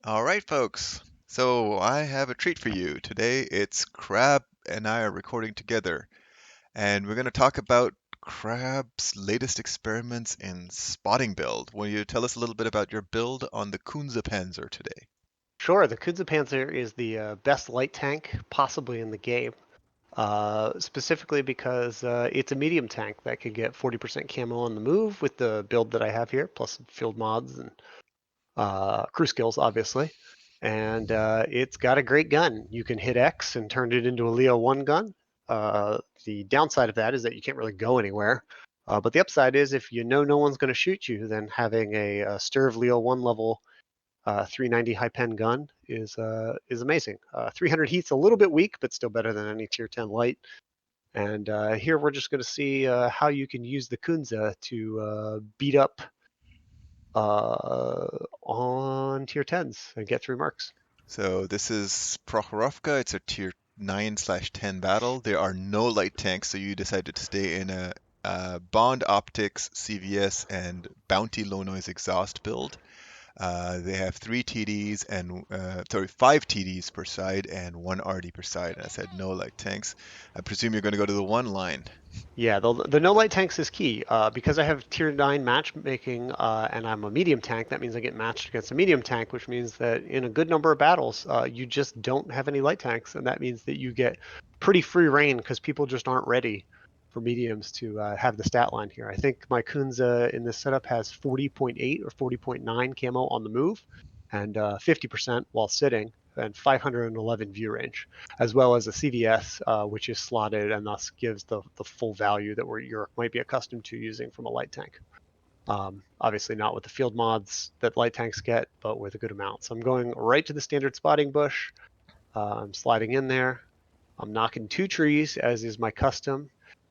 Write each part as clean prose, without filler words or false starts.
All right, folks. So I have a treat for you. Today it's Crab and I are recording together, and we're going to talk about Crab's latest experiments in spotting build. Will you tell us a little bit about your build on the Kunze Panzer today? Sure, the KunzePanzer is the best light tank possibly in the game, specifically because it's a medium tank that can get 40% camo on the move with the build that I have here, plus some field mods and crew skills, obviously. And it's got a great gun. You can hit X and turn it into a Leo 1 gun. The downside of that is that you can't really go anywhere. But the upside is if you know no one's going to shoot you, then having a Sturv Leo 1 level 390 high pen gun is amazing. 300 heat's a little bit weak, but still better than any tier 10 light. And here we're just going to see how you can use the Kunze to beat up on tier 10s and get 3 marks. So this is Prokhorovka. It's a tier 9/10 battle. There are no light tanks, so you decided to stay in a Bond Optics, CVS, and Bounty low noise exhaust build. They have three TDs and five TDs per side and one RD per side. And I said no light tanks. I presume you're going to go to the one line. Yeah, the no light tanks is key. Because I have tier 9 matchmaking and I'm a medium tank, that means I get matched against a medium tank, which means that in a good number of battles, you just don't have any light tanks. And that means that you get pretty free reign because people just aren't ready for mediums to have the stat line here. I think my Kunze in this setup has 40.8 or 40.9 camo on the move and 50% while sitting and 511 view range, as well as a CVS, which is slotted and thus gives the full value that you might be accustomed to using from a light tank. Obviously not with the field mods that light tanks get, but with a good amount. So I'm going right to the standard spotting bush. I'm sliding in there. I'm knocking 2 trees, as is my custom,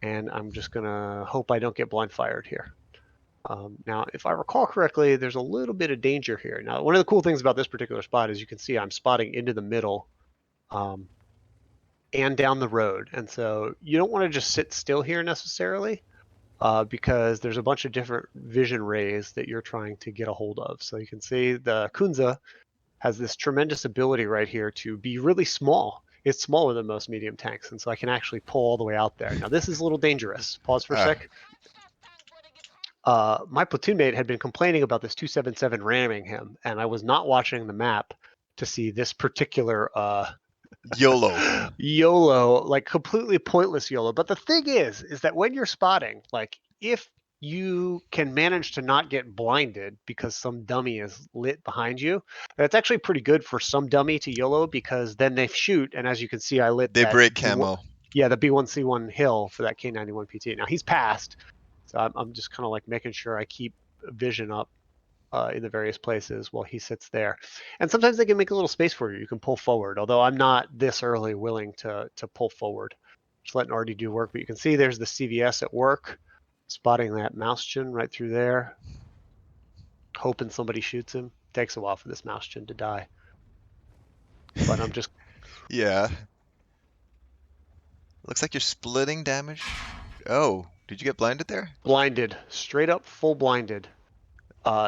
and I'm just gonna hope I don't get blind fired here. Now, if I recall correctly, there's a little bit of danger here. Now, one of the cool things about this particular spot is you can see I'm spotting into the middle um, and down the road. And so you don't want to just sit still here necessarily because there's a bunch of different vision rays that you're trying to get a hold of. So you can see the Kunze has this tremendous ability right here to be really small. It's smaller than most medium tanks, and so I can actually pull all the way out there. Now, this is a little dangerous. Pause for a Ah, sec. My platoon mate had been complaining about this 277 ramming him, and I was not watching the map to see this particular YOLO. YOLO, like completely pointless YOLO. But the thing is that when you're spotting, like if you can manage to not get blinded because some dummy is lit behind you, that's actually pretty good for some dummy to YOLO because then they shoot. And as you can see, I lit They that break B1, camo. yeah, the B1C1 hill for that K91 PT. Now he's passed, so I'm just kind of like making sure I keep vision up in the various places while he sits there. And sometimes they can make a little space for you. You can pull forward, although I'm not this early willing to pull forward. Just letting RD do work. But you can see there's the CVS at work, spotting that Mousechen right through there, hoping somebody shoots him. Takes a while for this Mousechen to die. But I'm just Yeah. Looks like you're splitting damage. Oh, did you get blinded there? blinded, straight up full blinded.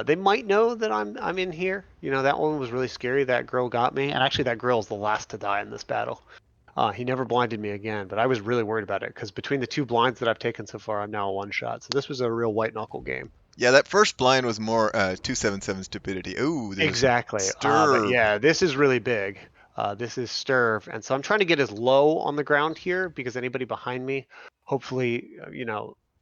They might know that I'm in here. You know, that one was really scary. That grill got me. And actually that grill is the last to die in this battle. He never blinded me again, but I was really worried about it because between the 2 blinds that I've taken so far, I'm now a one shot. So this was a real white knuckle game. Yeah, that first blind was more 277 stupidity. Ooh, there's a Exactly. But stir. yeah, this is really big. This is Sturv. And so I'm trying to get as low on the ground here because anybody behind me, hopefully,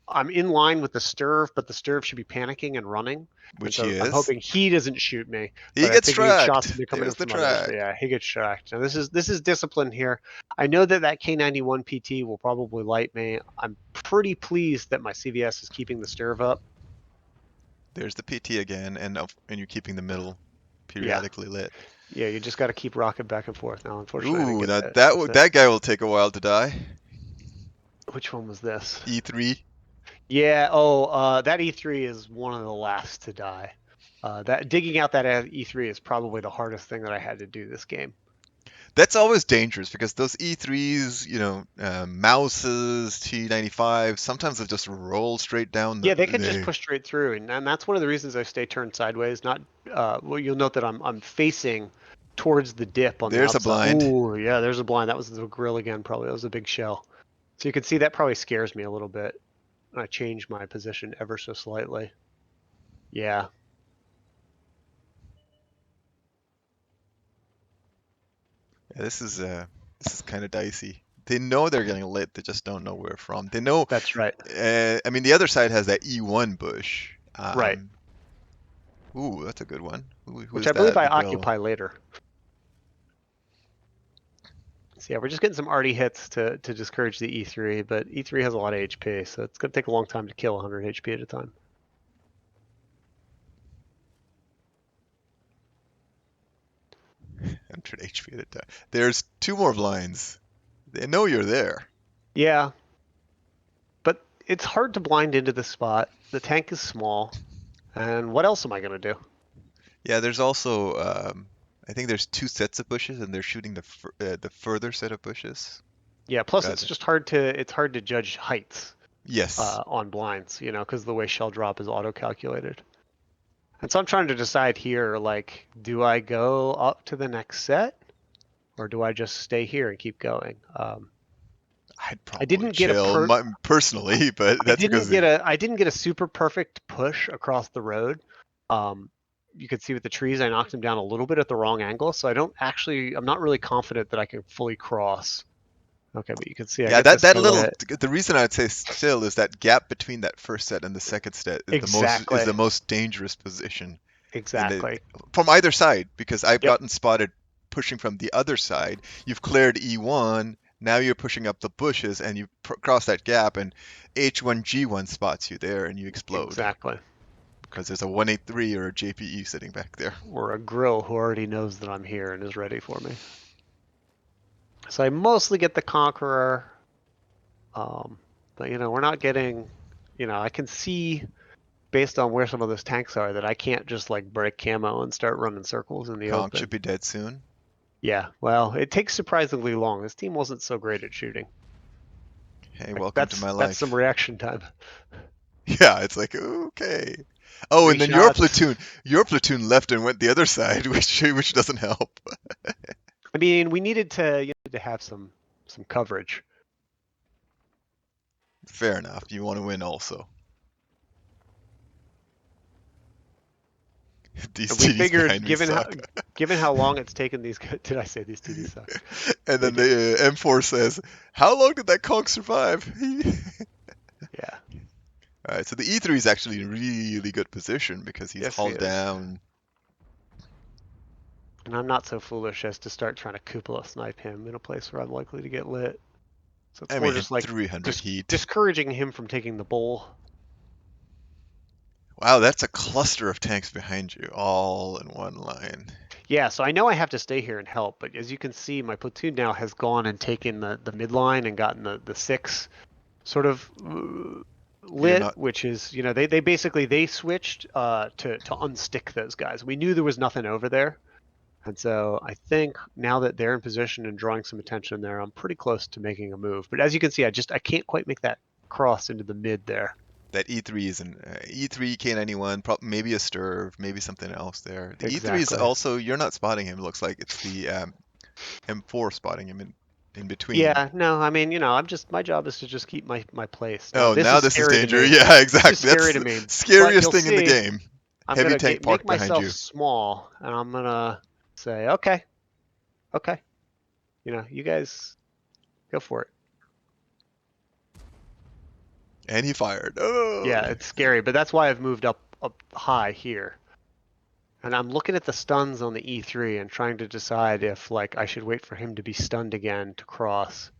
I'm in line with the Sturv, but the Sturv should be panicking and running. And Which he so I'm is. hoping he doesn't shoot me, He but I'm gets figuring shots will tracked. be coming in There's the from others. But track. yeah, he gets tracked. Now this is discipline here. I know that K91 PT will probably light me. I'm pretty pleased that my CVS is keeping the Sturv up. There's the PT again, and you're keeping the middle Yeah, periodically lit. yeah, you just got to keep rocking back and forth. Now, unfortunately, I didn't Ooh, get that that. that Was w- that that guy will take a while to die. which one was this? E3. Yeah. Oh, that E3 is one of the last to die. That digging out that E3 is probably the hardest thing that I had to do this game. That's always dangerous because those E3s, Mouses, T95, sometimes they just roll straight down Yeah, they can just the. push straight through, and that's one of the reasons I stay turned sideways. Not, well, you'll note that I'm facing towards the dip on the There's a outside. blind. Ooh, yeah, there's a blind. That was the grill again, probably. That was a big shell. So you can see that probably scares me a little bit. I changed my position ever so slightly. Yeah, Yeah, this is kind of dicey. They know they're getting lit, they just don't know where from. They know. that's right. I mean, the other side has that E1 bush. Right. Ooh, that's a good one. Who Which is I believe that? I The grill. occupy later. So yeah, we're just getting some arty hits to discourage the E3, but E3 has a lot of HP, so it's going to take a long time to kill 100 HP at a time. 100 HP at a time. There's two more blinds. They know you're there. Yeah, but it's hard to blind into the spot. The tank is small, and what else am I going to do? Yeah, there's also I think there's two sets of bushes, and they're shooting the further set of bushes. Yeah, plus Got it's it. just hard to judge heights Yes. on blinds, because the way shell drop is auto calculated. And so I'm trying to decide here, like, do I go up to the next set or do I just stay here and keep going? I'd I probably didn't get a chill per personally, but that's because I didn't get a super perfect push across the road. Um, you could see with the trees, I knocked him down a little bit at the wrong angle, so I'm not really confident that I can fully cross. Okay, but you can see I yeah, get that this that guy little lit. the reason I'd say still is that gap between that first set and the second set is Exactly, the most dangerous position in the exactly. from either side because I've Yep, gotten spotted pushing from the other side. You've cleared E1, now you're pushing up the bushes and you cross that gap and H1G1 spots you there and you explode exactly. because there's a 183 or a JPE sitting back there. Or a grill who already knows that I'm here and is ready for me. So I mostly get the Conqueror, um, but we're not getting. I can see based on where some of those tanks are that I can't just like break camo and start running circles in the Conch should open. be dead soon. Yeah, well, it takes surprisingly long. This team wasn't so great at shooting. Hey, Like welcome to that's my that's some life. reaction time. Yeah, it's like okay. Oh, Three and then shots. your platoon left and went the other side, which doesn't help. I mean, we needed to have some coverage. Fair enough. You want to win also. These And we TDs figured, behind me suck. given how long it's taken these, did I say these TDs suck? And They then do. the M4 says, "How long did that conch survive?" Yeah. All right, so the E3 is actually in really good position because he's Yes, he hauled is. down. And I'm not so foolish as to start trying to cupola snipe him in a place where I'm likely to get lit. So I it's more mean, just like 300 heat. discouraging him from taking the bowl. Wow, that's a cluster of tanks behind you, all in one line. Yeah, so I know I have to stay here and help, but as you can see, my platoon now has gone and taken the midline and gotten the six sort of You're lit, not. which is, they basically they switched to unstick those guys. We knew there was nothing over there. And so I think now that they're in position and drawing some attention there, I'm pretty close to making a move. But as you can see, I can't quite make that cross into the mid there. That E3 is an E3 K91, maybe a Sturv, maybe something else there. The E3 is Exactly. also you're not spotting him. It looks like it's the M4 spotting him in between. Yeah, no, I mean, my job is to just keep my place. Now, Oh, this now is this is scary to danger. me. Yeah, This is exactly. That's scary to the me. But scariest you'll thing in the see, game. I'm Heavy gonna tank make parked behind myself you. small, and I'm gonna say, okay, okay, you guys go for it. And he fired. Oh, Yeah, it's scary, but that's why I've moved up high here. And I'm looking at the stuns on the E3 and trying to decide if like I should wait for him to be stunned again to cross,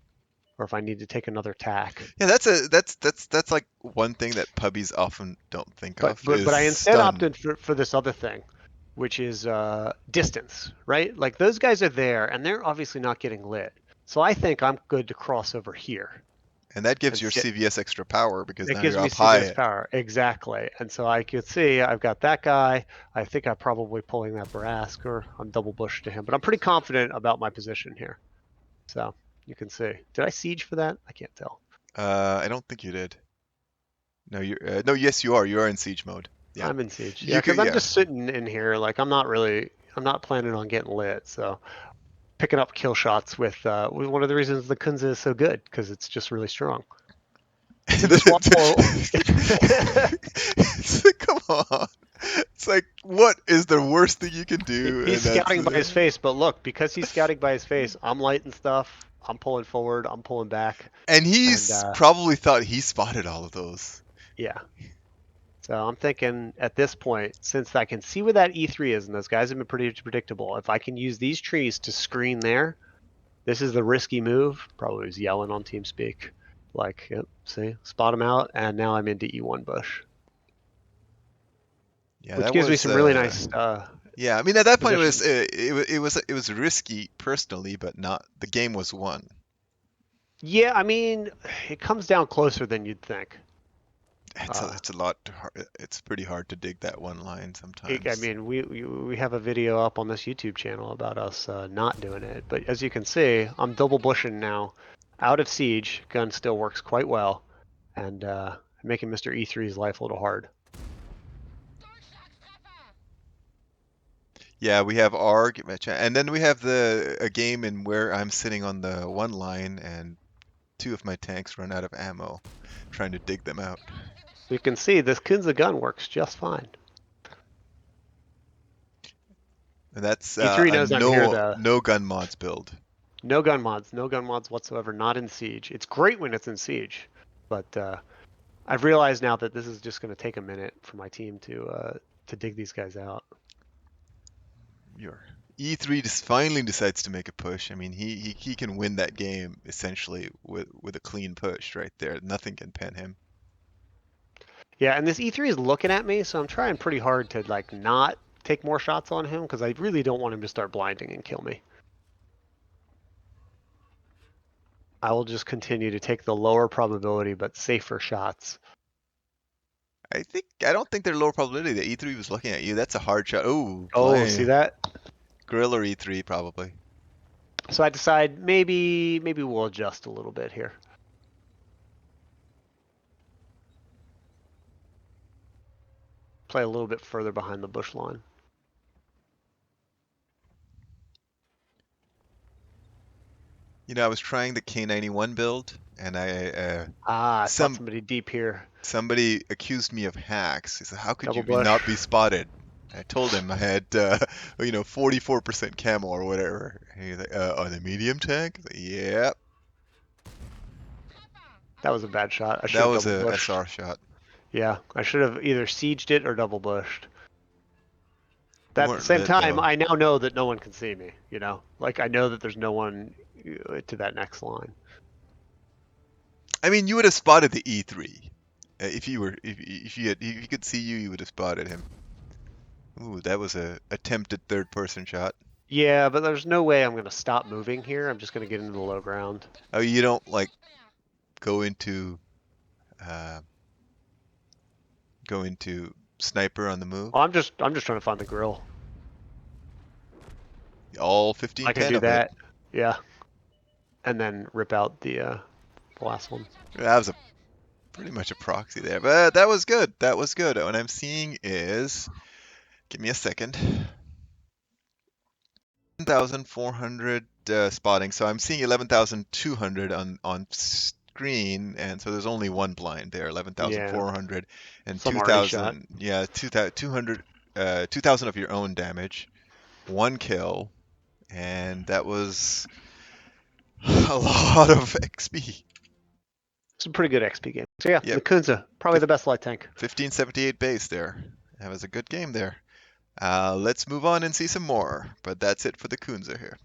or if I need to take another tack. yeah. That's like one thing that pubbies often don't think But of but is but I instead stun. opted for this other thing, which is distance, right? Like those guys are there and they're obviously not getting lit. So I think I'm good to cross over here. And that gives and your see, CVS extra power because it now gives you're me up CVS high. power. Exactly. And so I could see I've got that guy. I think I'm probably pulling that Barask or I'm double bush to him, but I'm pretty confident about my position here. So you can see. Did I siege for that? I can't tell. I don't think you did. No, you're no. Yes, you are. You are in siege mode. Yeah, I'm in siege. Yeah, you because could. I'm Yeah, just sitting in here. Like I'm not planning on getting lit. So picking up kill shots with one of the reasons the Kunze is so good because it's just really strong. So this wall, It's like, come on. It's like, what is the worst thing you can do? he's And that's scouting by his face. But look, because he's scouting by his face, I'm lighting stuff. I'm pulling forward. I'm pulling back, and and he's probably thought he spotted all of those. yeah. So I'm thinking at this point, since I can see where that E3 is, and those guys have been pretty predictable, if I can use these trees to screen there, this is the risky move. Probably was yelling on TeamSpeak. Like, yep, see, spot him out, and now I'm into E1 bush, Yeah, which that gives me was some really nice yeah. I mean, at that point positions. it was risky personally, but not the game was won. Yeah, I mean, it comes down closer than you'd think. It's a lot hard, it's pretty hard to dig that one line I sometimes. mean, we have a video up on this YouTube channel about us not doing it, but as you can see, I'm double bushing now, out of siege. Gun still works quite well, and making Mr. E3's life a little hard. Yeah, we have ARG, and then we have the a game in where I'm sitting on the one line and two of my tanks run out of ammo, trying to dig them out. You can see this Kunze gun works just fine. And that's E3 a knows I'm here to no gun mods build. no gun mods whatsoever, not in siege. It's great when it's in siege, but I've realized now that this is just going to take a minute for my team to dig these guys out. Your E3 just finally decides to make a push. I mean, he can win that game essentially with a clean push right there. Nothing can pen him. Yeah, and this E3 is looking at me, so I'm trying pretty hard to like not take more shots on him because I really don't want him to start blinding and kill me. I will just continue to take the lower probability but safer shots. I don't think they're lower probability that E3 was looking at you. That's a hard shot. Oh, Oh, see blind. that? Grill or E3 probably. So I decide maybe we'll adjust a little bit here. Play a little bit further behind the bush line. You know, I was trying the K91 build, and Ah, I spot some somebody deep here. somebody accused me of hacks. He said, "How could Double you bush. not be spotted?" I told him I had, 44% camo or whatever. And he's like, "On the medium tank?" I was like, "Yeah." That was a bad shot. I should That have was double a bushed. SR shot. Yeah, I should have either sieged it or double bushed. You At the weren't same lit time, though. I now know that no one can see me, you know? Like, I know that there's no one to that next line. I mean, you would have spotted the E3. If you were, if you could see you, you would have spotted him. Ooh, that was a attempted third person shot. Yeah, but there's no way I'm going to stop moving here. I'm just going to get into the low ground. Oh, you don't like go into, uh, go into sniper on the move? Oh, I'm just trying to find the grill. All 15 I can pin do of it. that. Yeah, and then rip out the last one. That was a pretty much a proxy there, but that was good. That was good. What I'm seeing is, give me a second, 11,400 spotting. So I'm seeing 11,200 on screen, and so there's only one blind there, Yeah, 11,400 and some already shot. 2,000. Yeah, 2,000, 2,000 of your own damage, one kill, and that was a lot of XP. It's a pretty good XP game. So yeah, the Yep, Kunze, probably the best light tank. 1578 base there. That was a good game there. Let's move on and see some more, but that's it for the Kunze here.